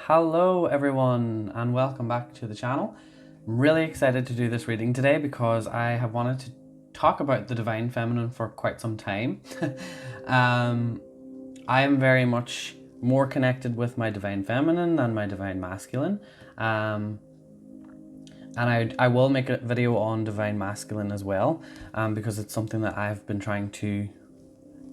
Hello everyone and welcome back to the channel. I'm really excited to do this reading today because I have wanted to talk about the Divine Feminine for quite some time. I am very much more connected with my Divine Feminine than my Divine Masculine. And I will make a video on Divine Masculine as well, because it's something that I've been trying to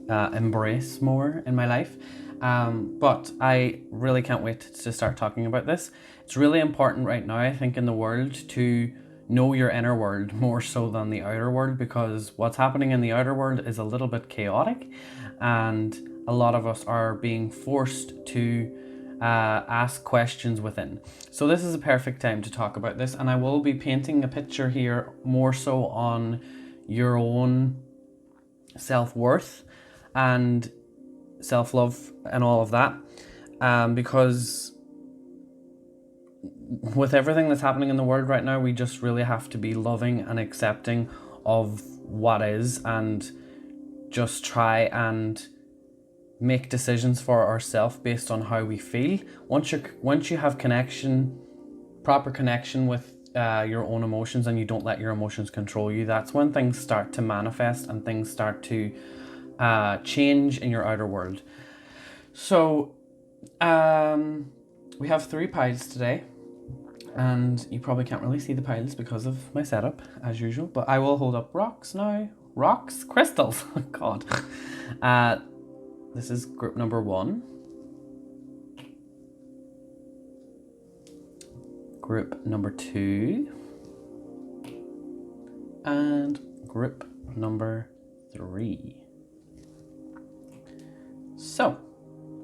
embrace more in my life. But I really can't wait to start talking about this. It's really important right now, I think, in the world to know your inner world more so than the outer world, because what's happening in the outer world is a little bit chaotic, and a lot of us are being forced to ask questions within. So this is a perfect time to talk about this, and I will be painting a picture here more so on your own self-worth and self-love and all of that, because with everything that's happening in the world right now, we just really have to be loving and accepting of what is, and just try and make decisions for ourselves based on how we feel. Once you have proper connection with your own emotions, and you don't let your emotions control you, that's when things start to manifest and things start to change in your outer world. So we have 3 piles today, and you probably can't really see the piles because of my setup as usual, but I will hold up rocks now. Crystals. Oh god. This is group number 1, group number 2, and group number 3. So,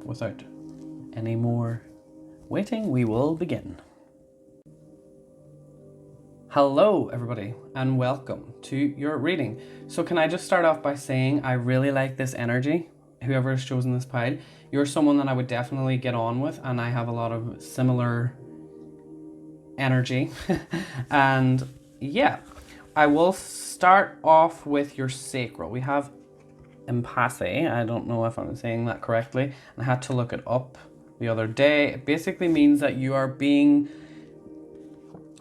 without any more waiting, we will begin. Hello everybody and welcome to your reading. So can I just start off by saying I really like this energy. Whoever has chosen this pile, you're someone that I would definitely get on with, and I have a lot of similar energy. And yeah, I will start off with your sacral. We have impasse. I don't know if I'm saying that correctly. I had to look it up the other day. It basically means that you are being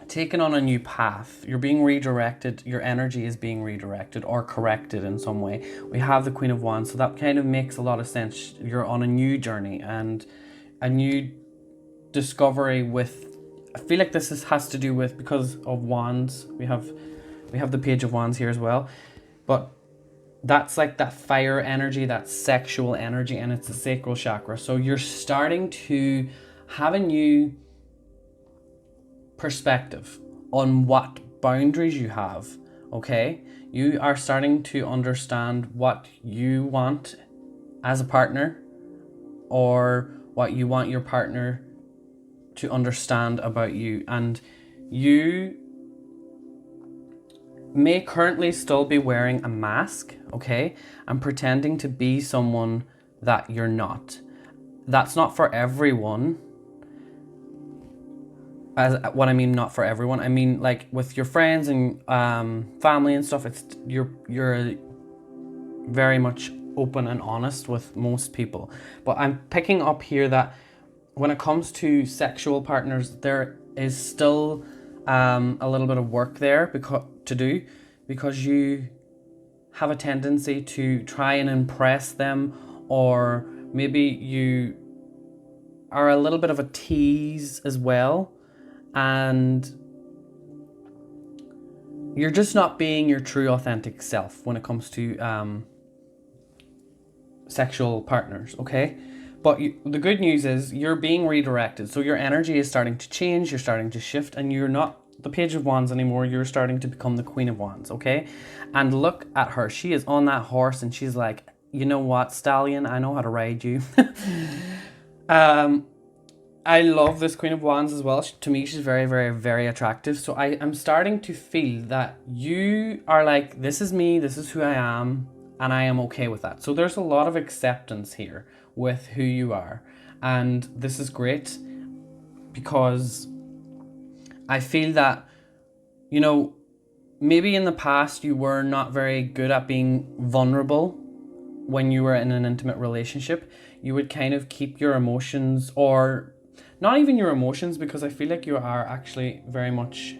taken on a new path. You're being redirected. Your energy is being redirected or corrected in some way. We have the Queen of Wands, so that kind of makes a lot of sense. You're on a new journey and a new discovery with, I feel like this has to do with, because of Wands, we have the Page of Wands here as well, but that's like that fire energy, that sexual energy, and it's the sacral chakra. So you're starting to have a new perspective on what boundaries you have, okay? You are starting to understand what you want as a partner, or what you want your partner to understand about you. And you may currently still be wearing a mask, okay, and pretending to be someone that you're not. That's not for everyone. As what I mean, not for everyone, I mean like with your friends and family and stuff, it's you're very much open and honest with most people. But I'm picking up here that when it comes to sexual partners, there is still a little bit of work there to do, because you have a tendency to try and impress them, or maybe you are a little bit of a tease as well, and you're just not being your true authentic self when it comes to sexual partners, okay? But the good news is you're being redirected. So your energy is starting to change, you're starting to shift, and you're not the Page of Wands anymore. You're starting to become the Queen of Wands, okay? And look at her. She is on that horse, and she's like, you know what, stallion, I know how to ride you. I love this Queen of Wands as well. To me, she's very, very, very attractive. So I am starting to feel that you are like, this is me, this is who I am, and I am okay with that. So there's a lot of acceptance here with who you are. And this is great, because I feel that, you know, maybe in the past you were not very good at being vulnerable when you were in an intimate relationship. You would kind of keep your emotions, or not even your emotions, because I feel like you are actually very much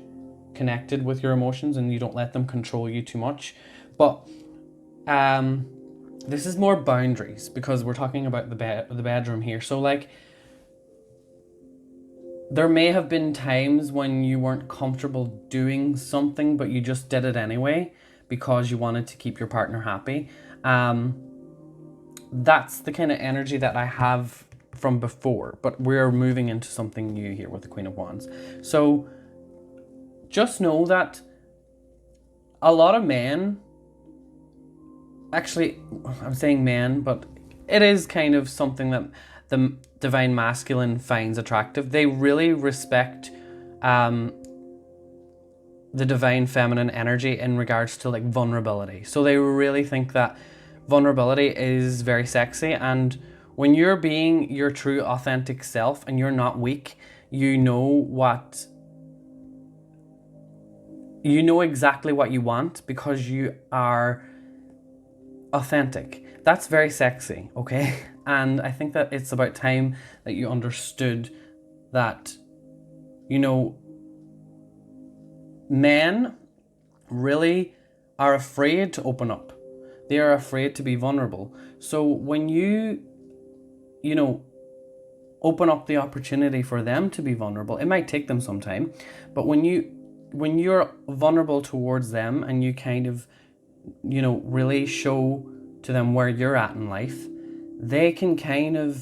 connected with your emotions and you don't let them control you too much. But this is more boundaries, because we're talking about the bedroom here. So like, there may have been times when you weren't comfortable doing something, but you just did it anyway because you wanted to keep your partner happy. That's the kind of energy that I have from before, but we're moving into something new here with the Queen of Wands. So just know that a lot of men, actually, I'm saying men, but it is kind of something that the divine masculine finds attractive. They really respect the divine feminine energy in regards to like vulnerability. So they really think that vulnerability is very sexy, and when you're being your true authentic self and you're not weak, you know exactly what you want because you are authentic. That's very sexy, okay? And I think that it's about time that you understood that, you know, men really are afraid to open up. They are afraid to be vulnerable. So when you open up the opportunity for them to be vulnerable, it might take them some time, but when you're vulnerable towards them and you kind of, really show to them where you're at in life, they can kind of,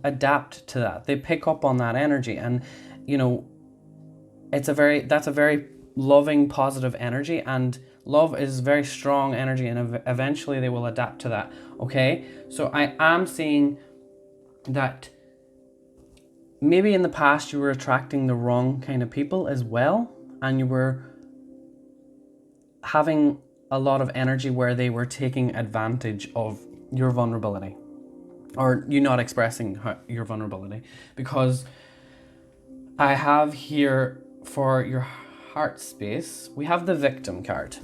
adapt to that. They pick up on that energy, and, that's a very loving, positive energy, and love is very strong energy, and eventually they will adapt to that. Okay, so I am seeing that maybe in the past you were attracting the wrong kind of people as well, and you were having a lot of energy where they were taking advantage of your vulnerability, or you not expressing your vulnerability. Because I have here, for your heart space, we have the victim card.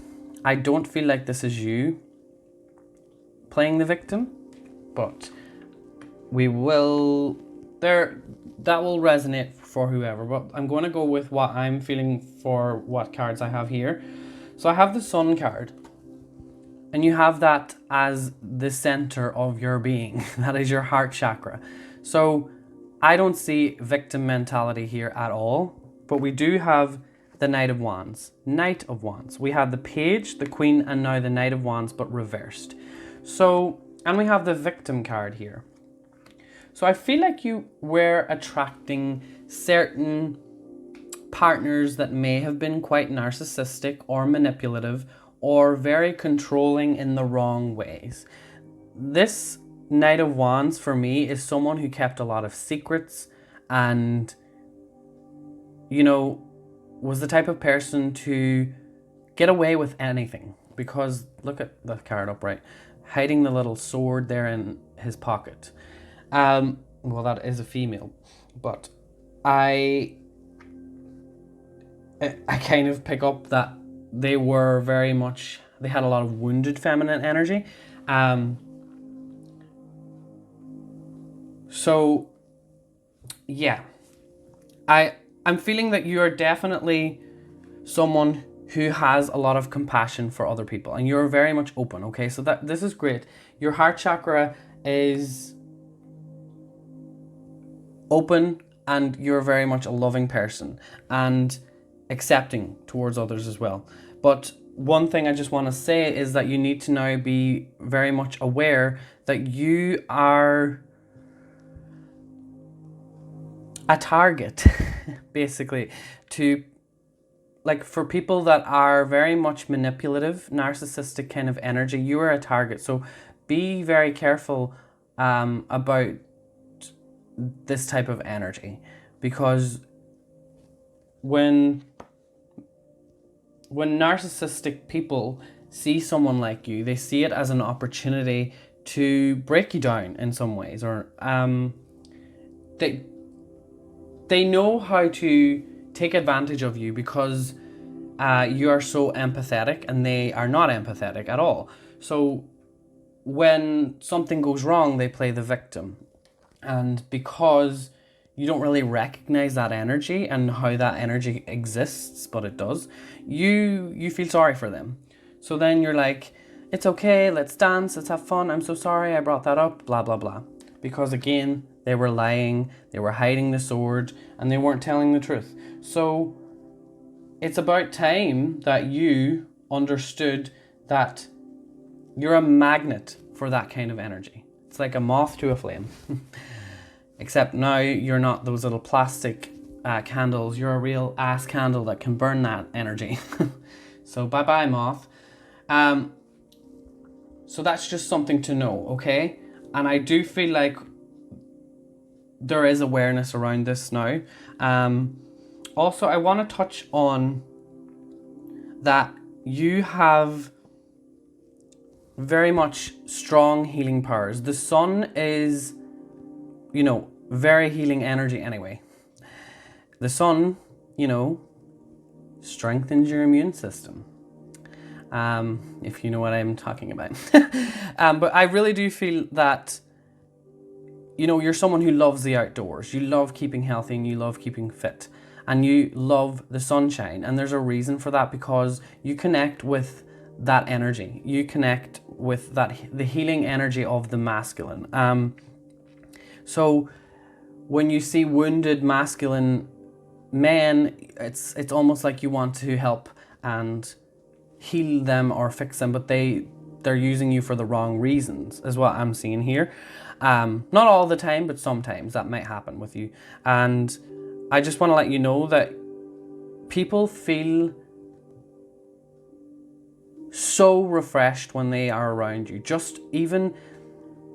I don't feel like this is you playing the victim, but we will, that will resonate for whoever, but I'm going to go with what I'm feeling for what cards I have here. So I have the Sun card, and you have that as the center of your being. That is your heart chakra. So I don't see victim mentality here at all, but we do have the Knight of Wands. Knight of Wands. We have the Page, the Queen, and now the Knight of Wands, but reversed. So, and we have the victim card here. So I feel like you were attracting certain partners that may have been quite narcissistic or manipulative or very controlling in the wrong ways. This Knight of Wands for me is someone who kept a lot of secrets and, was the type of person to get away with anything. Because look at the card upright, hiding the little sword there in his pocket. Well, that is a female, but I kind of pick up that they had a lot of wounded feminine energy. So yeah, I'm feeling that you are definitely someone who has a lot of compassion for other people, and you're very much open. Okay, so this is great. Your heart chakra is open, and you're very much a loving person and accepting towards others as well. But one thing I just want to say is that you need to now be very much aware that you are a target, basically, to, like, for people that are very much manipulative, narcissistic kind of energy. You are a target. So be very careful about this type of energy, because when narcissistic people see someone like you, they see it as an opportunity to break you down in some ways, or they know how to take advantage of you because you are so empathetic, and they are not empathetic at all. So when something goes wrong, they play the victim. And because, you don't really recognize that energy and how that energy exists, but it does. You feel sorry for them. So then you're like, it's okay, let's dance, let's have fun. I'm so sorry I brought that up, blah, blah, blah. Because again, they were lying, they were hiding the sword, and they weren't telling the truth. So it's about time that you understood that you're a magnet for that kind of energy. It's like a moth to a flame. Except now you're not those little plastic candles. You're a real ass candle that can burn that energy. So bye-bye, moth. So that's just something to know, okay? And I do feel like there is awareness around this now. Also, I want to touch on that you have very much strong healing powers. The sun is, very healing energy anyway. The sun, strengthens your immune system. If you know what I'm talking about. But I really do feel that, you're someone who loves the outdoors. You love keeping healthy and you love keeping fit. And you love the sunshine. And there's a reason for that, because you connect with that energy. You connect with the healing energy of the masculine. So when you see wounded masculine men, it's almost like you want to help and heal them or fix them, but they're using you for the wrong reasons, is what I'm seeing here. Not all the time, but sometimes that might happen with you. And I just want to let you know that people feel so refreshed when they are around you. Just even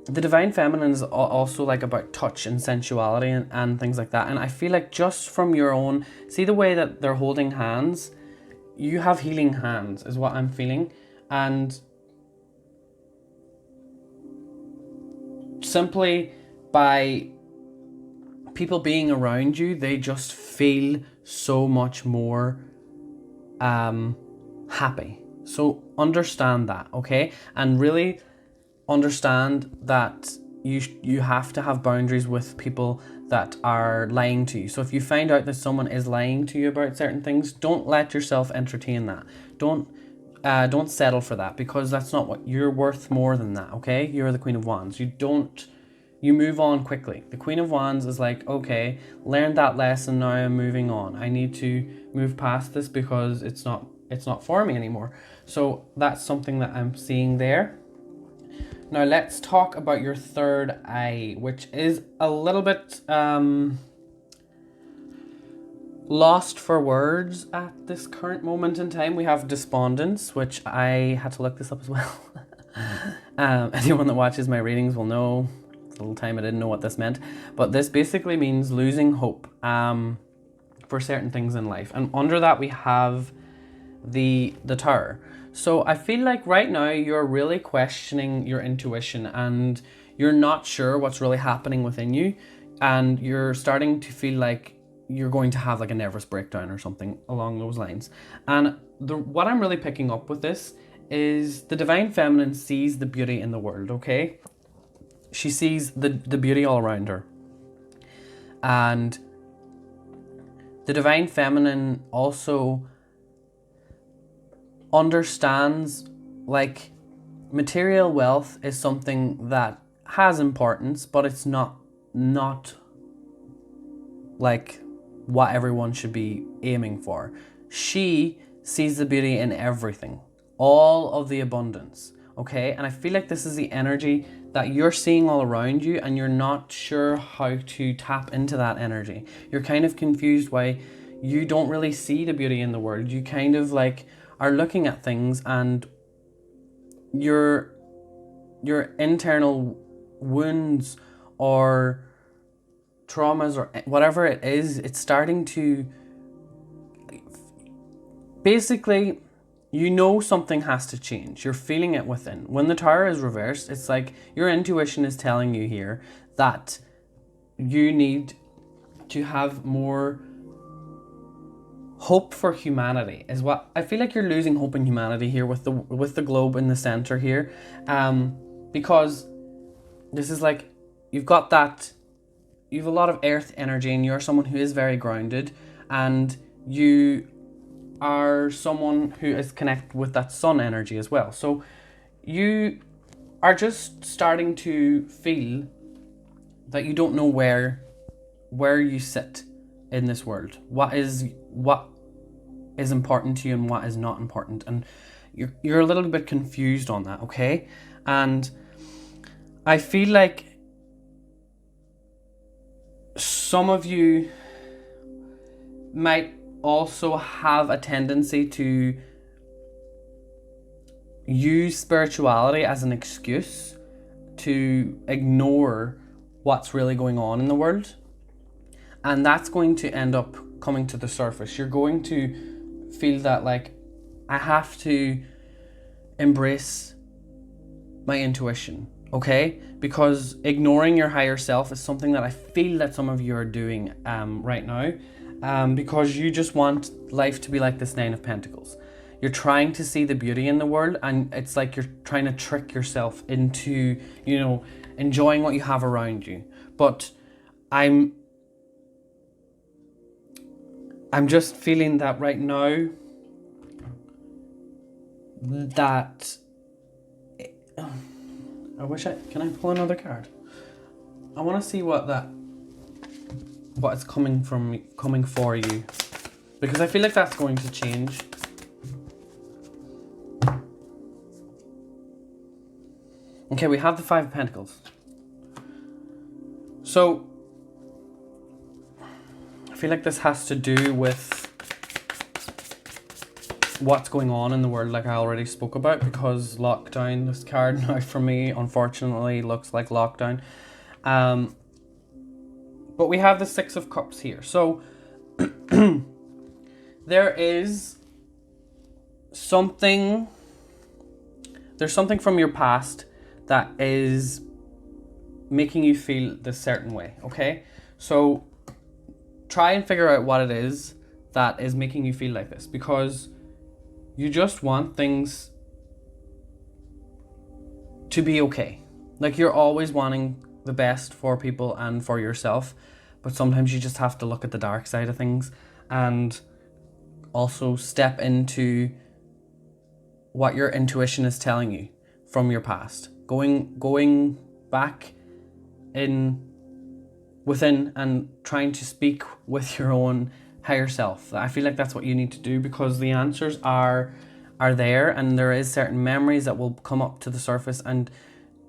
the divine feminine is also like about touch and sensuality and things like that. And I feel like just from your own, see the way that they're holding hands, you have healing hands is what I'm feeling. And simply by people being around you, they just feel so much more happy. So understand that, okay? And really understand that you have to have boundaries with people that are lying to you. So if you find out that someone is lying to you about certain things, don't let yourself entertain that. Don't settle for that, because that's not what you're worth. More than that, okay? You're the Queen of Wands. You move on quickly. The Queen of Wands is like, okay, learned that lesson, now I'm moving on. I need to move past this because it's not for me anymore. So that's something that I'm seeing there. Now let's talk about your third eye, which is a little bit lost for words at this current moment in time. We have despondence, which I had to look this up as well. Anyone that watches my readings will know. A little time I didn't know what this meant, but this basically means losing hope for certain things in life. And under that we have the Tower. So I feel like right now you're really questioning your intuition and you're not sure what's really happening within you, and you're starting to feel like you're going to have like a nervous breakdown or something along those lines. And what I'm really picking up with this is the divine feminine sees the beauty in the world, okay? She sees the beauty all around her. And the divine feminine also understands like material wealth is something that has importance, but it's not like what everyone should be aiming for. She sees the beauty in everything, all of the abundance, okay? And I feel like this is the energy that you're seeing all around you, and you're not sure how to tap into that energy. You're kind of confused why you don't really see the beauty in the world. You kind of like are looking at things, and your internal wounds or traumas or whatever it is, it's starting to basically, something has to change. You're feeling it within. When the Tower is reversed, it's like your intuition is telling you here that you need to have more hope for humanity, is what I feel like. You're losing hope in humanity here with the globe in the center here, because this is like you've got that you've a lot of earth energy, and you're someone who is very grounded, and you are someone who is connected with that sun energy as well. So you are just starting to feel that you don't know where you sit in this world. What is important to you and what is not important, and you're a little bit confused on that, okay? And I feel like some of you might also have a tendency to use spirituality as an excuse to ignore what's really going on in the world. And that's going to end up coming to the surface. You're going to feel that, like, I have to embrace my intuition, okay? Because ignoring your higher self is something that I feel that some of you are doing right now, because you just want life to be like this Nine of Pentacles. You're trying to see the beauty in the world, and it's like you're trying to trick yourself into, you know, enjoying what you have around you. But I'm just feeling that right now, that can I pull another card? I want to see what is coming for you, because I feel like that's going to change. Okay, we have the Five of Pentacles. So I feel like this has to do with what's going on in the world, like I already spoke about, because lockdown, this card now for me unfortunately looks like lockdown. But we have the Six of Cups here. So there's something from your past that is making you feel this certain way, okay? So try and figure out what it is that is making you feel like this, because you just want things to be okay. Like, you're always wanting the best for people and for yourself, but sometimes you just have to look at the dark side of things and also step into what your intuition is telling you from your past. Going back within and trying to speak with your own higher self. I feel like that's what you need to do, because the answers are there, and there is certain memories that will come up to the surface, and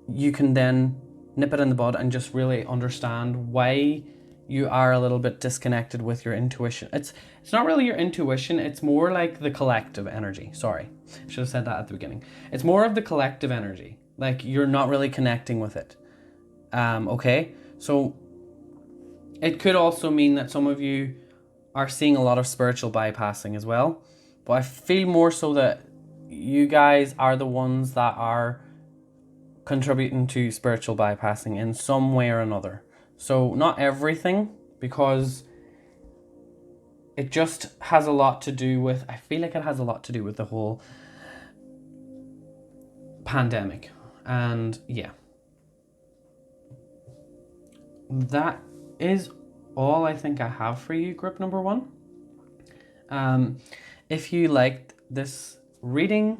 you can then nip it in the bud and just really understand why you are a little bit disconnected with your intuition. It's not really your intuition, it's more like the collective energy. Sorry, I should have said that at the beginning. It's more of the collective energy. Like, you're not really connecting with it. Okay? So it could also mean that some of you are seeing a lot of spiritual bypassing as well. But I feel more so that you guys are the ones that are contributing to spiritual bypassing in some way or another. So not everything, because it just has a lot to do with, I feel like it has a lot to do with the whole pandemic. And yeah, that is all I think I have for you, group number one. If you liked this reading,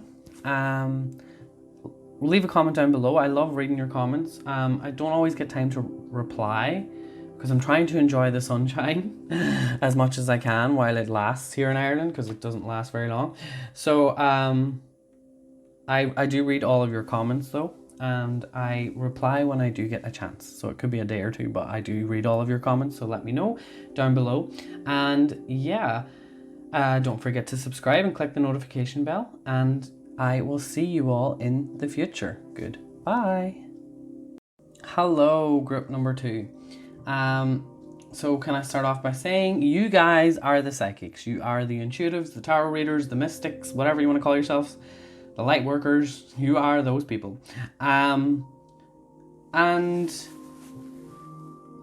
leave a comment down below. I love reading your comments. I don't always get time to reply because I'm trying to enjoy the sunshine as much as I can while it lasts here in Ireland, because it doesn't last very long. So I do read all of your comments though, and I reply when I do get a chance. So it could be a day or two, but I do read all of your comments, so let me know down below. And yeah, don't forget to subscribe and click the notification bell, and I will see you all in the future. Goodbye. Hello, group number two. So can I start off by saying you guys are the psychics. You are the intuitives, the tarot readers, the mystics, whatever you want to call yourselves, the light workers. You are those people. And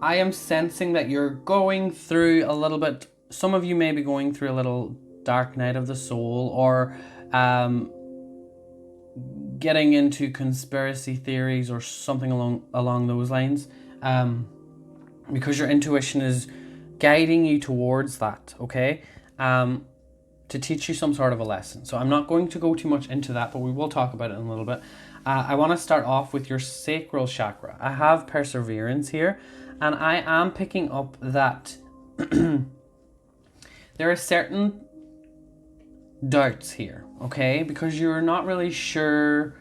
I am sensing that you're going through a little bit, some of you may be going through a little dark night of the soul, or getting into conspiracy theories or something along those lines. because your intuition is guiding you towards that, okay? To teach you some sort of a lesson. So I'm not going to go too much into that, but we will talk about it in a little bit. I want to start off with your sacral chakra. I have perseverance here, and I am picking up that there are certain doubts here, okay? Because you're not really sure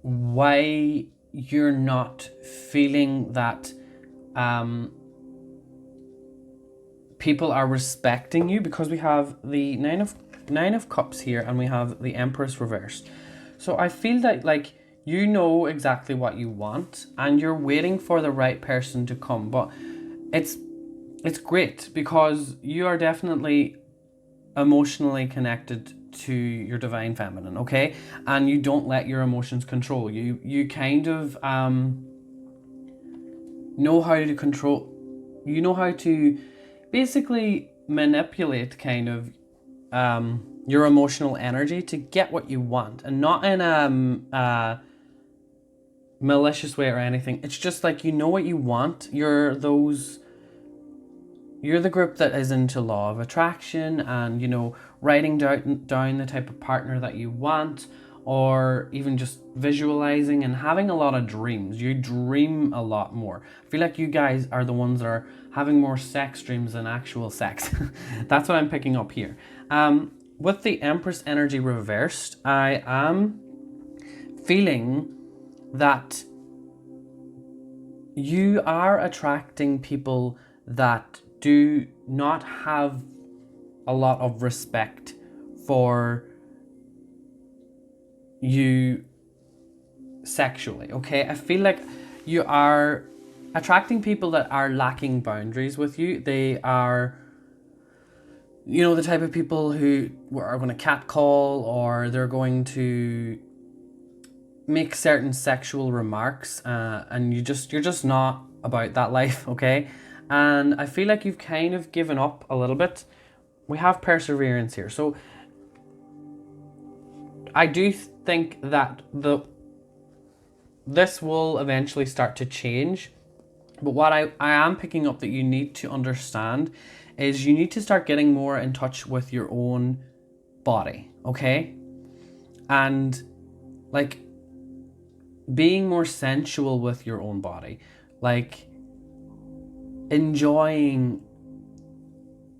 why you're not feeling that people are respecting you, because we have the nine of cups here and we have the Empress reversed. So I feel that like you know exactly what you want and you're waiting for the right person to come, but it's great because you are definitely emotionally connected to your divine feminine, okay? And you don't let your emotions control you. You kind of know how to control, you know how to basically manipulate kind of your emotional energy to get what you want, and not in a malicious way or anything. It's just like you know what you want. You're the group that is into law of attraction and, you know, writing down the type of partner that you want, or even just visualizing and having a lot of dreams. You dream a lot more. I feel like you guys are the ones that are having more sex dreams than actual sex. That's what I'm picking up here. With the Empress energy reversed, I am feeling that you are attracting people that do not have a lot of respect for you sexually, okay? I feel like you are attracting people that are lacking boundaries with you. They are, you know, the type of people who are going to catcall, or they're going to make certain sexual remarks, and you're just not about that life, okay? And I feel like you've kind of given up a little bit. We have perseverance here, so I do think that this will eventually start to change. But what I am picking up that you need to understand is you need to start getting more in touch with your own body, okay? And like being more sensual with your own body, like enjoying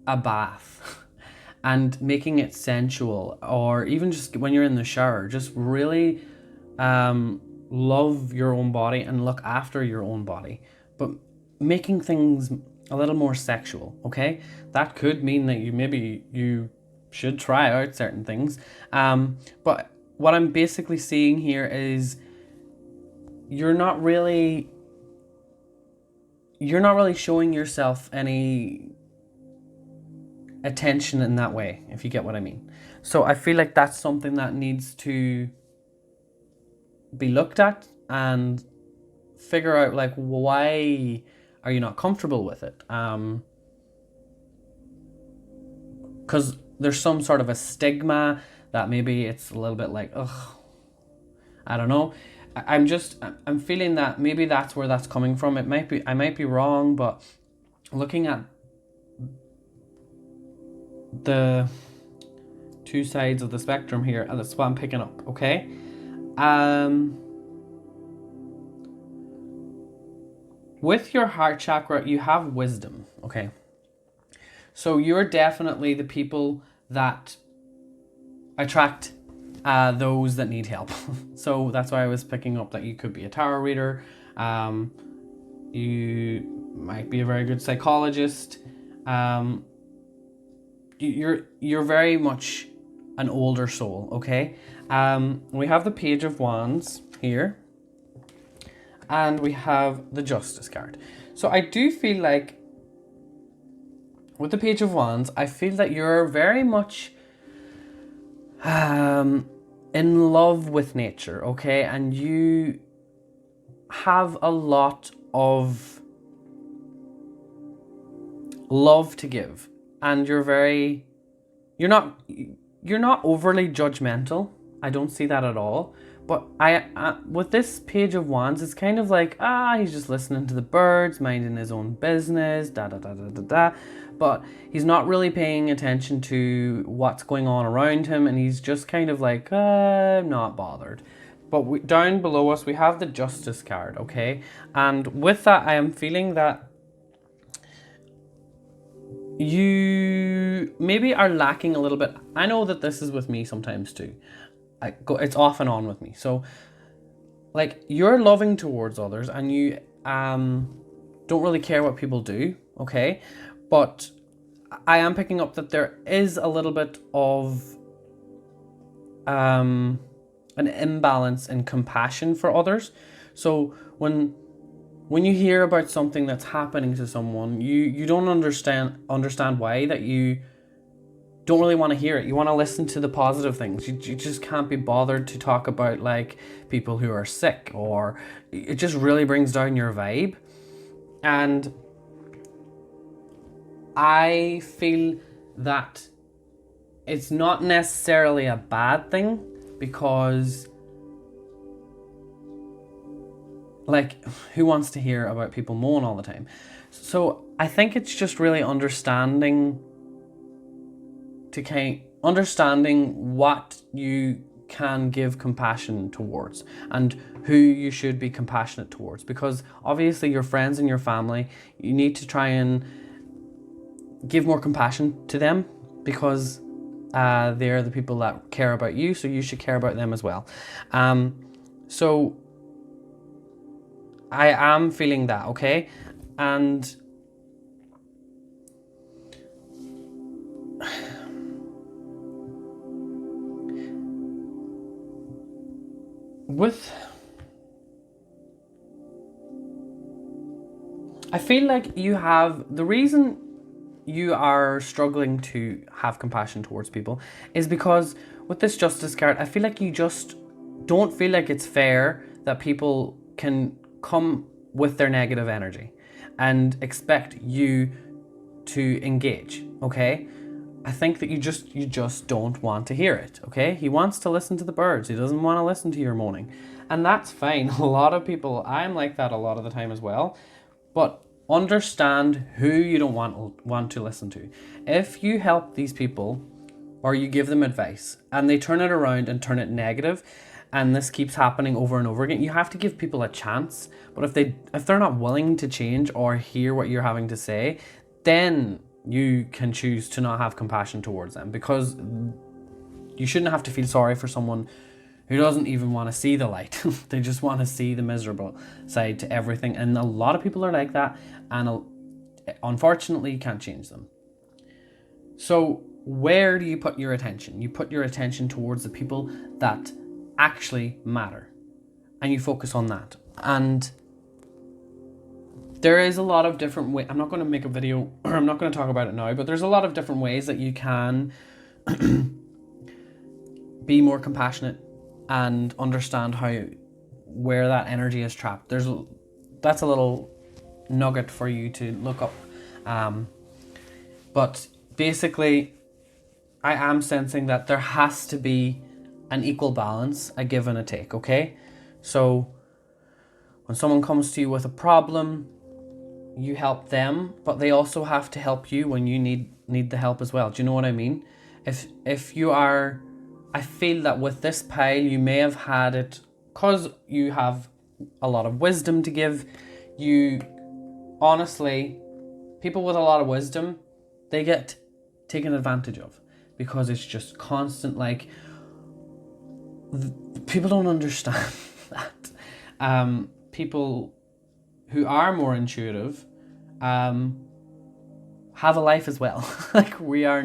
a bath and making it sensual, or even just when you're in the shower, just really love your own body and look after your own body, but making things a little more sexual, okay? That could mean that you should try out certain things, but what I'm basically seeing here is you're not really showing yourself any attention in that way, if you get what I mean. So I feel like that's something that needs to be looked at and figure out, like, why are you not comfortable with it? Because there's some sort of a stigma that maybe it's a little bit like, ugh, I don't know. I'm feeling that maybe that's where that's coming from. I might be wrong, but looking at the two sides of the spectrum here, and that's what I'm picking up, okay? With your heart chakra, you have wisdom, okay? So you're definitely the people that attract those that need help. So that's why I was picking up that you could be a tarot reader. You might be a very good psychologist. You're very much an older soul, okay? We have the Page of Wands here, and we have the Justice card. So I do feel like with the Page of Wands, I feel that you're very much in love with nature, okay? And you have a lot of love to give, and you're not overly judgmental. I don't see that at all, But with this Page of Wands, it's kind of like, he's just listening to the birds, minding his own business, da da da da da da. But he's not really paying attention to what's going on around him, and he's just kind of like, I'm not bothered. But down below us, we have the Justice card, okay? And with that, I am feeling that you maybe are lacking a little bit. I know that this is with me sometimes too. It's off and on with me. So, like, you're loving towards others, and you don't really care what people do, okay? But I am picking up that there is a little bit of an imbalance in compassion for others. So when you hear about something that's happening to someone, you don't understand why, that you don't really want to hear it. You want to listen to the positive things. You just can't be bothered to talk about like people who are sick, or it just really brings down your vibe. And I feel that it's not necessarily a bad thing, because like, who wants to hear about people moan all the time? So I think it's just really understanding what you can give compassion towards and who you should be compassionate towards, because obviously your friends and your family, you need to try and give more compassion to them, because they're the people that care about you, so you should care about them as well. So I am feeling that, okay? And I feel like the reason you are struggling to have compassion towards people is because with this Justice card, I feel like you just don't feel like it's fair that people can come with their negative energy and expect you to engage, okay? I think that you just don't want to hear it, okay? He wants to listen to the birds. He doesn't want to listen to your moaning. And that's fine. A lot of people, I'm like that a lot of the time as well. But understand who you don't want to listen to. If you help these people, or you give them advice and they turn it around and turn it negative, and this keeps happening over and over again, you have to give people a chance. But if they're not willing to change or hear what you're having to say, then you can choose to not have compassion towards them, because you shouldn't have to feel sorry for someone who doesn't even want to see the light. They just want to see the miserable side to everything. And a lot of people are like that, and unfortunately you can't change them. So where do you put your attention? You put your attention towards the people that actually matter, and you focus on that. And there is a lot of different ways. I'm not going to make a video, or I'm not going to talk about it now, but there's a lot of different ways that you can be more compassionate and understand where that energy is trapped. That's a little nugget for you to look up. But basically, I am sensing that there has to be an equal balance, a give and a take, okay? So when someone comes to you with a problem, you help them, but they also have to help you when you need the help as well. Do you know what I mean? If you are, I feel that with this pile, you may have had it, because you have a lot of wisdom to give. Honestly, people with a lot of wisdom, they get taken advantage of, because it's just constant, like, people don't understand that. People who are more intuitive have a life as well. Like, we are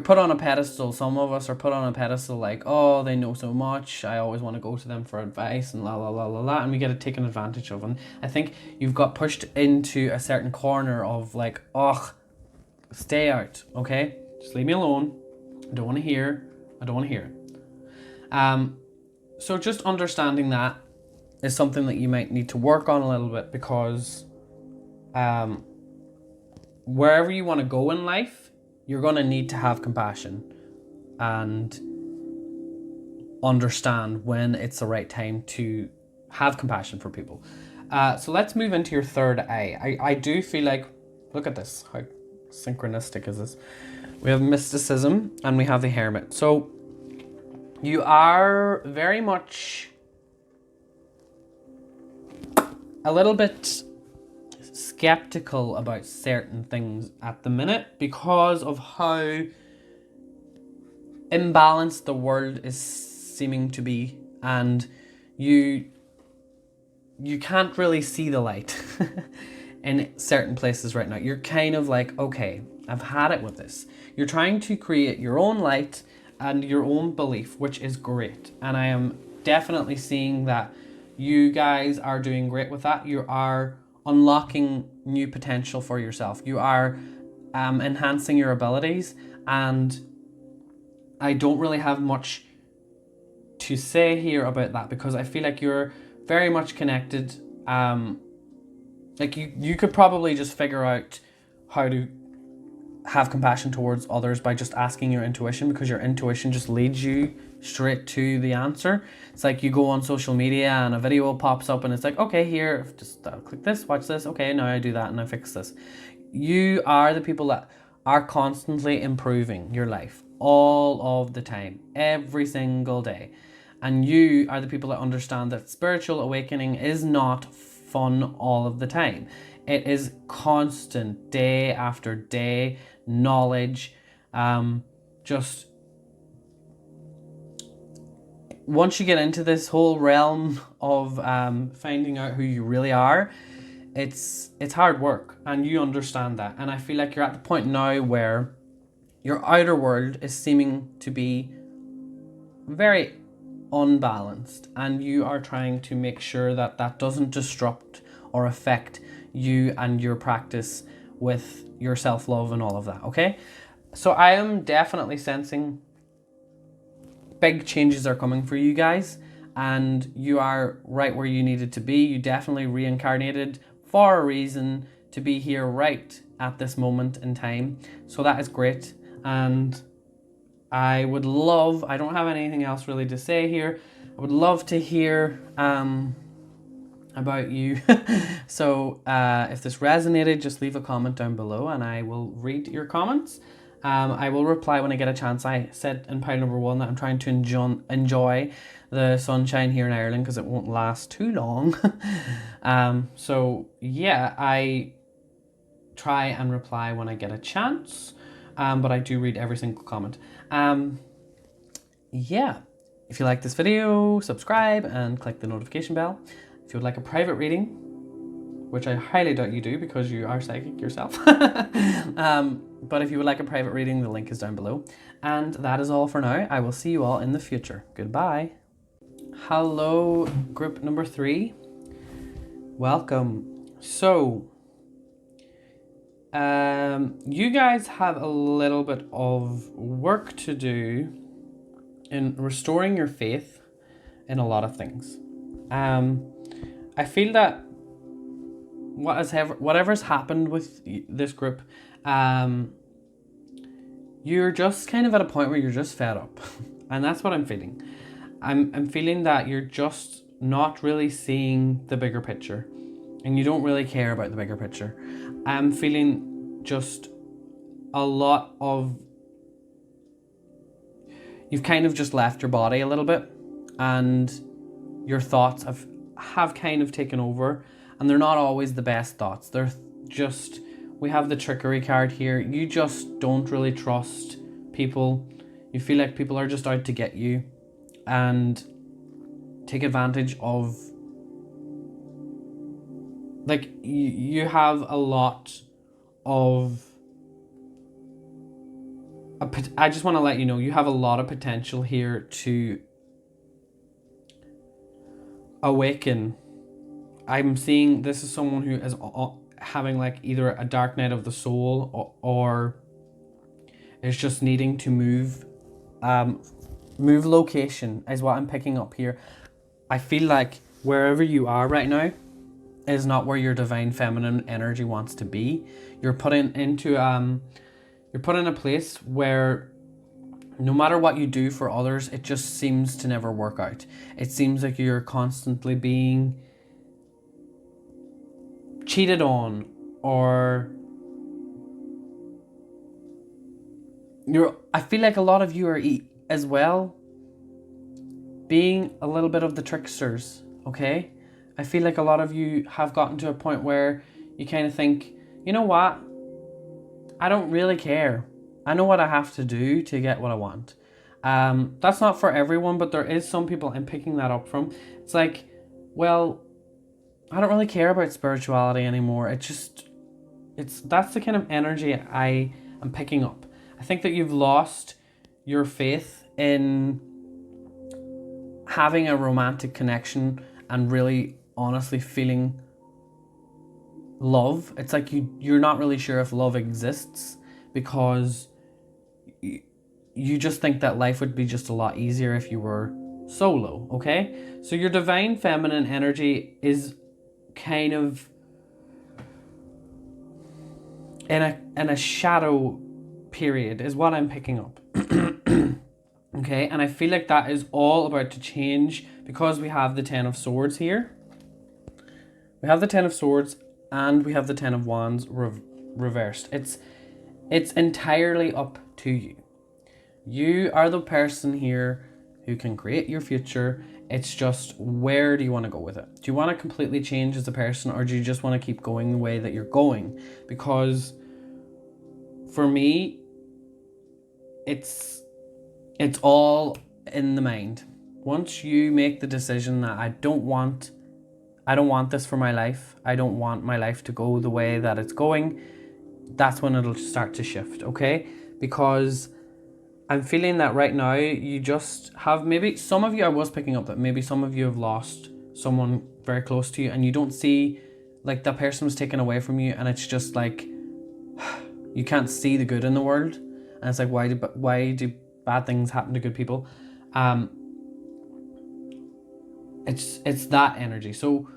put on a pedestal. Some of us are put on a pedestal like, oh, they know so much, I always want to go to them for advice, and la la la la la, and we get it taken advantage of. And I think you've got pushed into a certain corner of like, oh, stay out, okay? Just leave me alone. I don't want to hear it. So just understanding that is something that you might need to work on a little bit, because wherever you want to go in life, you're going to need to have compassion. And understand when it's the right time to have compassion for people. So let's move into your third eye. I do feel like, look at this, how synchronistic is this? We have mysticism and we have the hermit. So you are very much a little bit skeptical about certain things at the minute because of how imbalanced the world is seeming to be, and you can't really see the light in certain places right now. You're kind of like, okay, I've had it with this. You're trying to create your own light and your own belief, which is great. And I am definitely seeing that you guys are doing great with that. You are unlocking new potential for yourself. You are enhancing your abilities, and I don't really have much to say here about that because I feel like you're very much connected. Like you could probably just figure out how to have compassion towards others by just asking your intuition, because your intuition just leads you straight to the answer. It's like you go on social media and a video pops up and it's like, okay, here, just click this, watch this. Okay, now I do that and I fix this. You are the people that are constantly improving your life all of the time, every single day. And you are the people that understand that spiritual awakening is not fun all of the time. It is constant, day after day, knowledge. Just once you get into this whole realm of finding out who you really are, it's hard work, and you understand that. And I feel like you're at the point now where your outer world is seeming to be very unbalanced, and you are trying to make sure that that doesn't disrupt or affect you and your practice with your self-love and all of that, okay? So I am definitely sensing big changes are coming for you guys, and you are right where you needed to be. You definitely reincarnated for a reason to be here right at this moment in time. So that is great, and I would love, I don't have anything else really to say here. I would love to hear about you. So if this resonated, just leave a comment down below and I will read your comments. I will reply when I get a chance. I said in pile number 1 that I'm trying to enjoy the sunshine here in Ireland because it won't last too long. So yeah, I try and reply when I get a chance. But I do read every single comment. Yeah, if you like this video, subscribe and click the notification bell. If you would like a private reading, which I highly doubt you do because you are psychic yourself. But if you would like a private reading, the link is down below. And that is all for now. I will see you all in the future. Goodbye. Hello, group number 3. Welcome. So, you guys have a little bit of work to do in restoring your faith in a lot of things. I feel that whatever's happened with this group, you're just kind of at a point where you're just fed up. And that's what I'm feeling. I'm feeling that you're just not really seeing the bigger picture, and you don't really care about the bigger picture. I'm feeling just a lot of, you've kind of just left your body a little bit, and your thoughts have kind of taken over, and they're not always the best thoughts. They're just, we have the trickery card here. You just don't really trust people. You feel like people are just out to get you and take advantage of, like, you have a lot of, I just want to let you know, you have a lot of potential here to awaken. I'm seeing this is someone who is having like either a dark night of the soul or is just needing to move location is what I'm picking up here. I feel like wherever you are right now is not where your divine feminine energy wants to be. You're put in a place where no matter what you do for others, it just seems to never work out. It seems like you're constantly being cheated on, or I feel like a lot of you are as well being a little bit of the tricksters, okay? I feel like a lot of you have gotten to a point where you kind of think, you know what? I don't really care. I know what I have to do to get what I want. That's not for everyone, but there is some people I'm picking that up from. It's like, well, I don't really care about spirituality anymore. That's the kind of energy I am picking up. I think that you've lost your faith in having a romantic connection and really honestly feeling love. It's like you're not really sure if love exists, because you just think that life would be just a lot easier if you were solo, okay? So your divine feminine energy is kind of in a shadow period is what I'm picking up. Okay, and I feel like that is all about to change, because we have the Ten of Swords here. We have the Ten of Swords and we have the Ten of Wands reversed. It's entirely up to you. You are the person here who can create your future. It's just, where do you want to go with it? Do you want to completely change as a person, or do you just want to keep going the way that you're going? Because for me, it's all in the mind. Once you make the decision that I don't want this for my life, I don't want my life to go the way that it's going, that's when it'll start to shift, okay? Because I'm feeling that right now you just have, maybe some of you, I was picking up that maybe some of you have lost someone very close to you, and you don't see, like, that person was taken away from you, and it's just like you can't see the good in the world, and it's like, why do bad things happen to good people? It's that energy. So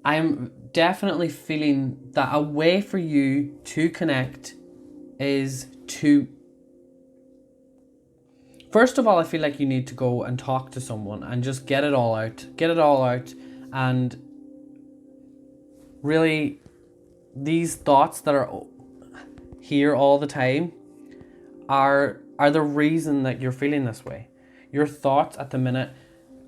I'm definitely feeling that a way for you to connect is to, first of all, I feel like you need to go and talk to someone and just get it all out, and really, these thoughts that are here all the time are the reason that you're feeling this way. Your thoughts at the minute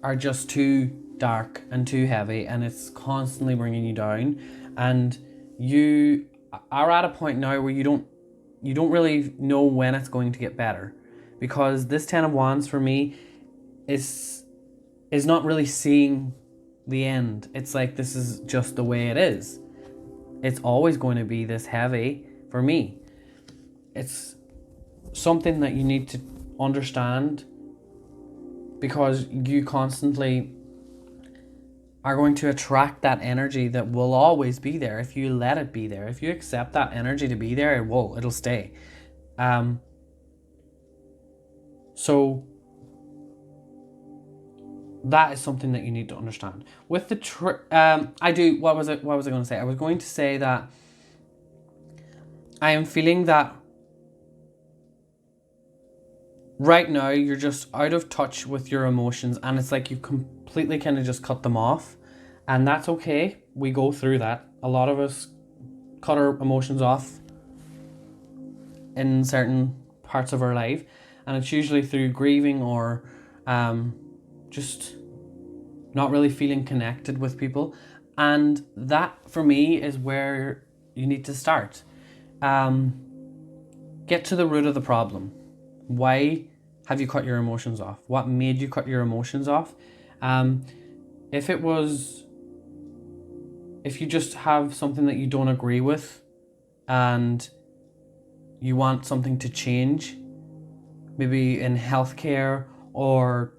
are just too dark and too heavy, and it's constantly bringing you down, and you are at a point now where you don't really know when it's going to get better, because this Ten of Wands for me is not really seeing the end. It's like, this is just the way it is. It's always going to be this heavy for me. It's something that you need to understand, because you constantly are going to attract that energy that will always be there if you let it be there. If you accept that energy to be there, it'll stay. So that is something that you need to understand. With the what was I going to say? I was going to say that I am feeling that right now you're just out of touch with your emotions, and it's like you completely kind of just cut them off, and that's okay. We go through that. A lot of us cut our emotions off in certain parts of our life, and it's usually through grieving or just not really feeling connected with people, and that for me is where you need to start. Get to the root of the problem. Why have you cut your emotions off? What made you cut your emotions off? If you just have something that you don't agree with and you want something to change, maybe in healthcare or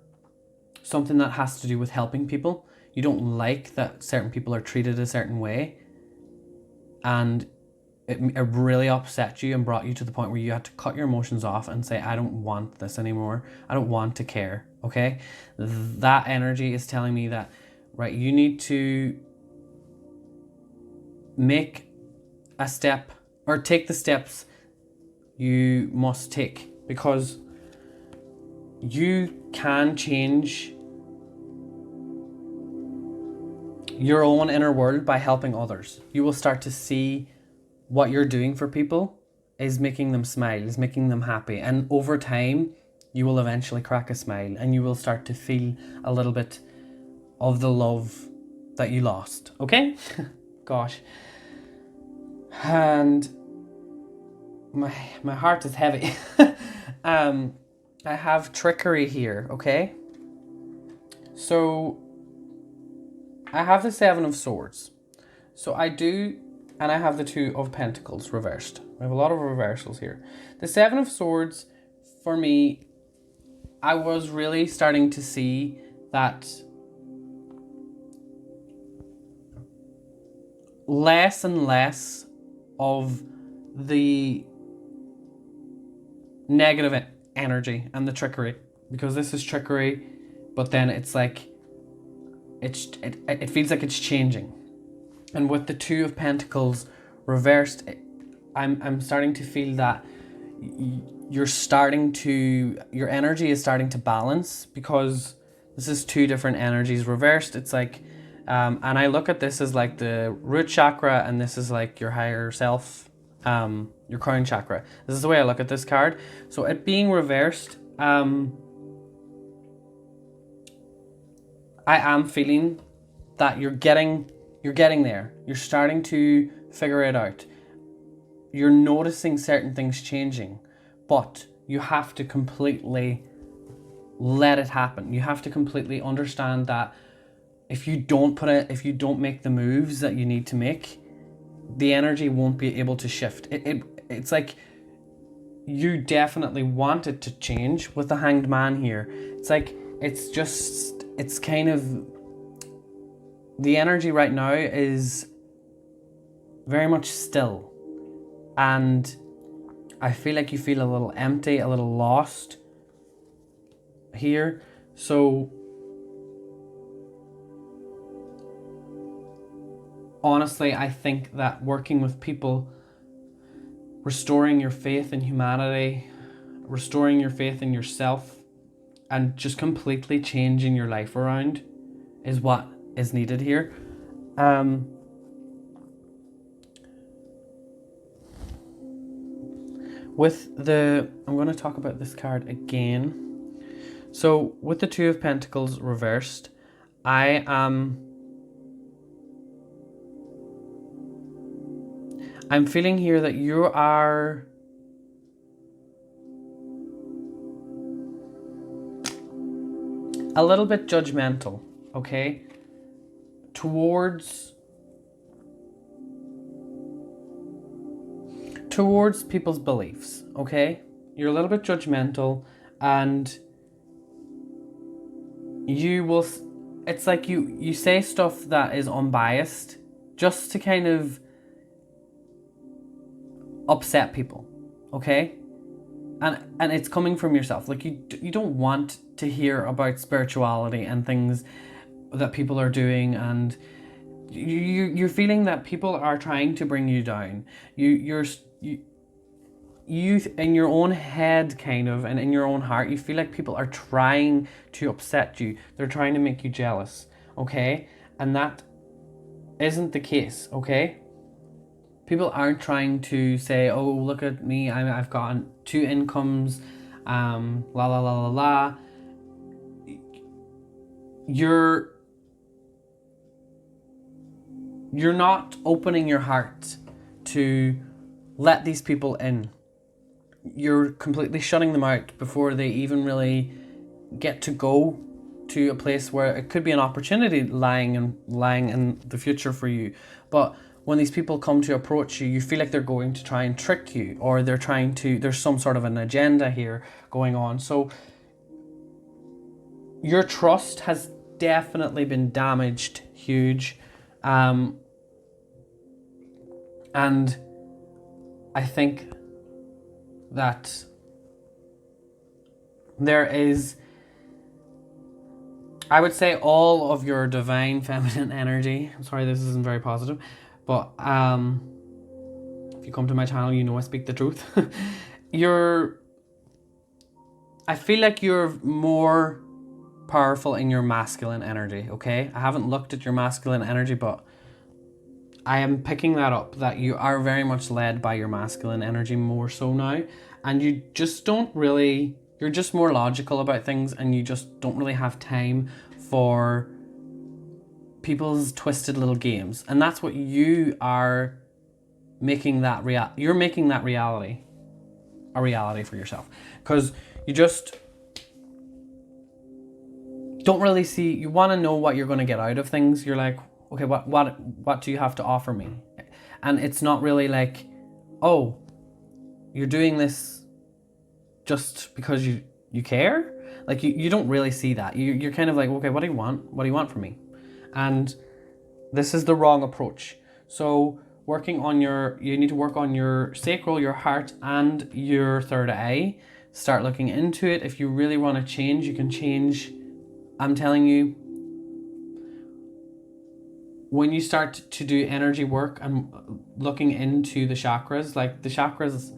something that has to do with helping people, you don't like that certain people are treated a certain way, and it really upset you and brought you to the point where you had to cut your emotions off and say, I don't want this anymore. I don't want to care, okay? That energy is telling me that, right, you need to make a step or take the steps you must take, because you can change your own inner world by helping others. You will start to see what you're doing for people is making them smile, is making them happy. And over time, you will eventually crack a smile and you will start to feel a little bit of the love that you lost. Okay? Gosh. And my heart is heavy. I have trickery here, okay? So I have the 7 of Swords. So I do, and I have the 2 of Pentacles reversed. I have a lot of reversals here. The 7 of Swords, for me, I was really starting to see that less and less of the negative energy and the trickery, because this is trickery, but then it's like it feels like it's changing. And with the 2 of Pentacles reversed, I'm starting to feel that your energy is starting to balance, because this is 2 different energies reversed. It's like and I look at this as like the root chakra, and this is like your higher self, your crown chakra. This is the way I look at this card. So it being reversed, I am feeling that you're getting there. You're starting to figure it out. You're noticing certain things changing, but you have to completely let it happen. You have to completely understand that if you don't make the moves that you need to make, the energy won't be able to shift. It's like you definitely want it to change with the Hanged Man here. It's like it's kind of, the energy right now is very much still, and I feel like you feel a little empty, a little lost here. So honestly, I think that working with people, restoring your faith in humanity, restoring your faith in yourself, and just completely changing your life around is what is needed here. I'm going to talk about this card again. So with the 2 of Pentacles reversed, I'm feeling here that you are a little bit judgmental, okay, towards people's beliefs, okay? You're a little bit judgmental, and it's like you say stuff that is unbiased just to kind of upset people, okay? And it's coming from yourself. Like you don't want to hear about spirituality and things that people are doing, and you're feeling that people are trying to bring you down. You in your own head, kind of, and in your own heart, you feel like people are trying to upset you. They're trying to make you jealous, okay? And that isn't the case, okay? People aren't trying to say, oh, look at me, I've gotten 2 incomes, la la la la la. You're not opening your heart to let these people in. You're completely shutting them out before they even really get to go to a place where it could be an opportunity lying in the future for you. But when these people come to approach you, you feel like they're going to try and trick you, or there's some sort of an agenda here going on. So your trust has definitely been damaged huge. And I think that there is, I would say, all of your divine feminine energy. I'm sorry, this isn't very positive, but if you come to my channel, you know I speak the truth. I feel like you're more powerful in your masculine energy, okay? I haven't looked at your masculine energy, but I am picking that up, that you are very much led by your masculine energy more so now. And you just don't really, you're just more logical about things, and you just don't really have time for people's twisted little games. And that's what you are making that you're making that reality a reality for yourself, because you just don't really see, you want to know what you're going to get out of things. You're like, okay, what do you have to offer me? And it's not really like, oh, you're doing this just because you care. Like you don't really see that. You're kind of like, okay, what do you want from me? And this is the wrong approach. So you need to work on your sacral, your heart, and your third eye. Start looking into it. If you really want to change, you can change. I'm telling you, when you start to do energy work and looking into the chakras, like the chakras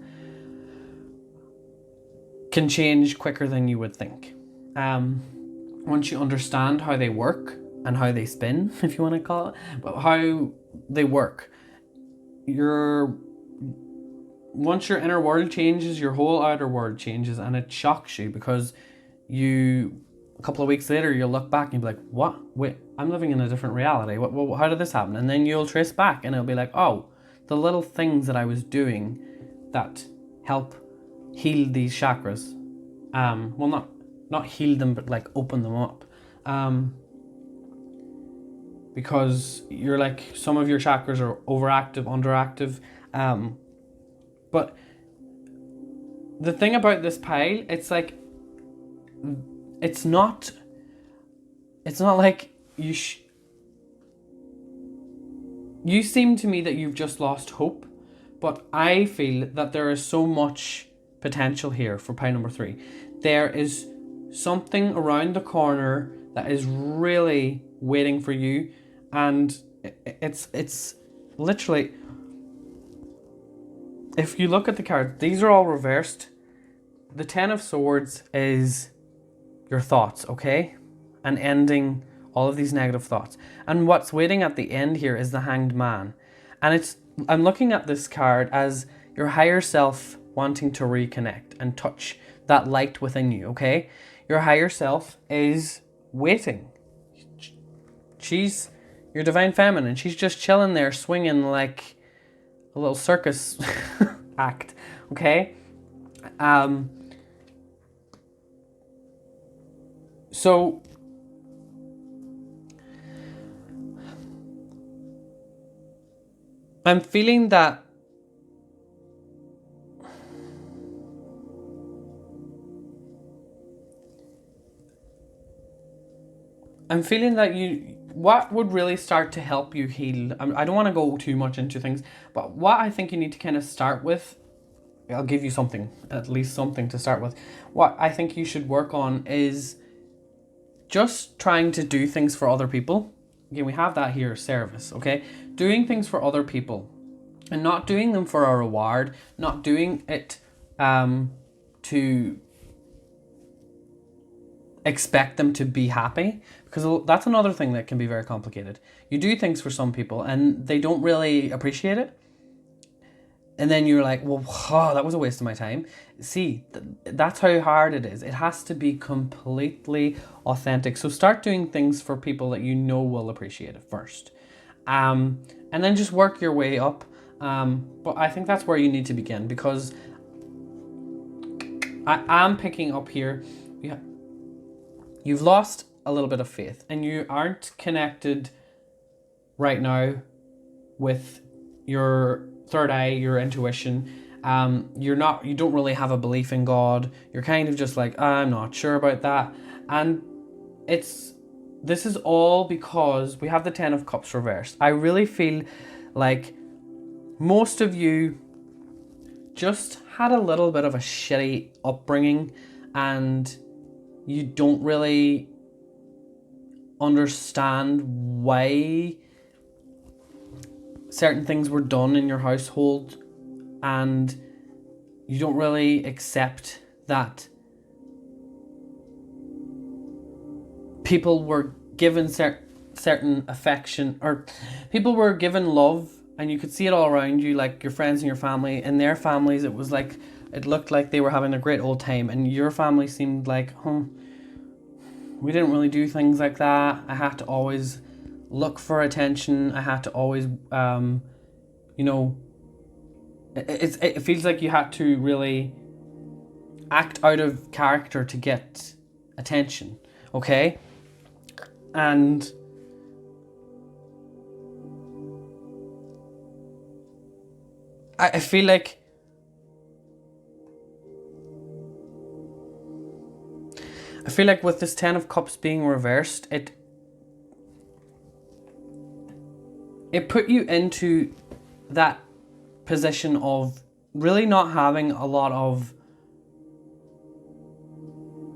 can change quicker than you would think. Once you understand how they work and how they spin, if you want to call it, but how they work, once your inner world changes, your whole outer world changes, and it shocks you, because a couple of weeks later you'll look back and you'll be like, what? Wait, I'm living in a different reality. How did this happen? And then you'll trace back and it'll be like, oh, the little things that I was doing that help heal these chakras. Well, not heal them, but like open them up. Because you're like, some of your chakras are overactive, underactive. But the thing about this pile, it's like, it's not like you seem to me that you've just lost hope, but I feel that there is so much potential here for pile number 3. There is something around the corner that is really waiting for you, and it's literally, if you look at the cards, these are all reversed. The 10 of Swords is your thoughts, okay? And ending all of these negative thoughts. And what's waiting at the end here is the Hanged Man. And I'm looking at this card as your higher self wanting to reconnect and touch that light within you, okay? Your higher self is waiting. She's your divine feminine. She's just chilling there, swinging like a little circus act, okay? So I'm feeling that what would really start to help you heal, I don't want to go too much into things, but what I think you need to kind of start with, I'll give you something, at least something to start with. What I think you should work on is just trying to do things for other people. Again, we have that here, service, okay? Doing things for other people and not doing them for a reward, not doing it to expect them to be happy, because that's another thing that can be very complicated. You do things for some people and they don't really appreciate it. And then you're like, well, that was a waste of my time. See, that's how hard it is. It has to be completely authentic. So start doing things for people that you know will appreciate it first. And then just work your way up. But I think that's where you need to begin, because I am picking up here. You've lost a little bit of faith and you aren't connected right now with your third eye, your intuition. You don't really have a belief in God. You're kind of just like, I'm not sure about that. And this is all because we have the 10 of Cups reversed. I really feel like most of you just had a little bit of a shitty upbringing and you don't really understand why certain things were done in your household, and you don't really accept that people were given certain affection, or people were given love, and you could see it all around you, like your friends and your family. In their families, it was like, it looked like they were having a great old time, and your family seemed like, we didn't really do things like that. I had to always look for attention. I had to always, it feels like you had to really act out of character to get attention, okay? And I feel like with this Ten of Cups being reversed, it put you into that position of really not having a lot of,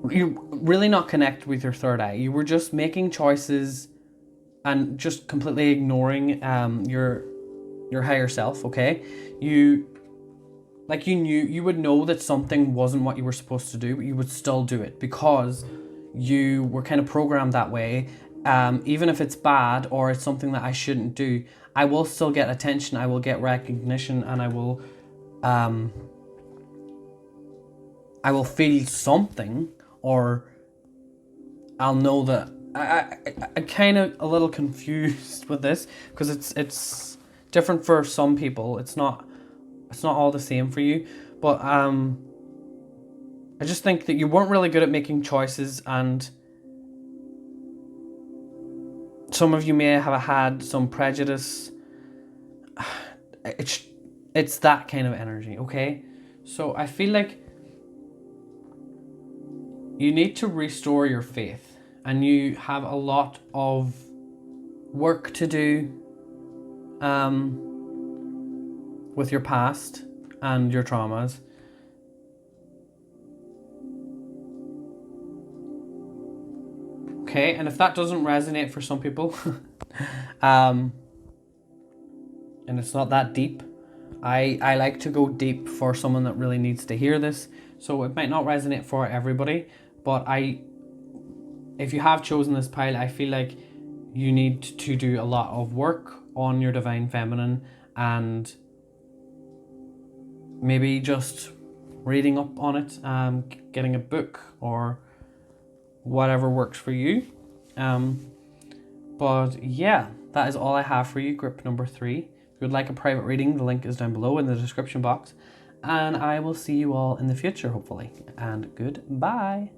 you really not connect with your third eye. You were just making choices and just completely ignoring your higher self, okay? You would know that something wasn't what you were supposed to do, but you would still do it because you were kind of programmed that way. Even if it's bad or it's something that I shouldn't do, I will still get attention, I will get recognition, and I will feel something, or I'll know that I kind of a little confused with this because it's different for some people. It's not all the same for you, but I just think that you weren't really good at making choices, and some of you may have had some prejudice. It's that kind of energy, okay? So I feel like you need to restore your faith, and you have a lot of work to do with your past and your traumas. Okay, and if that doesn't resonate for some people, and it's not that deep, I like to go deep for someone that really needs to hear this. So it might not resonate for everybody, but if you have chosen this pile, I feel like you need to do a lot of work on your divine feminine, and maybe just reading up on it, getting a book or whatever works for you. But yeah, that is all I have for you, grip number 3. If you would like a private reading, the link is down below in the description box, and I will see you all in the future, hopefully, and goodbye.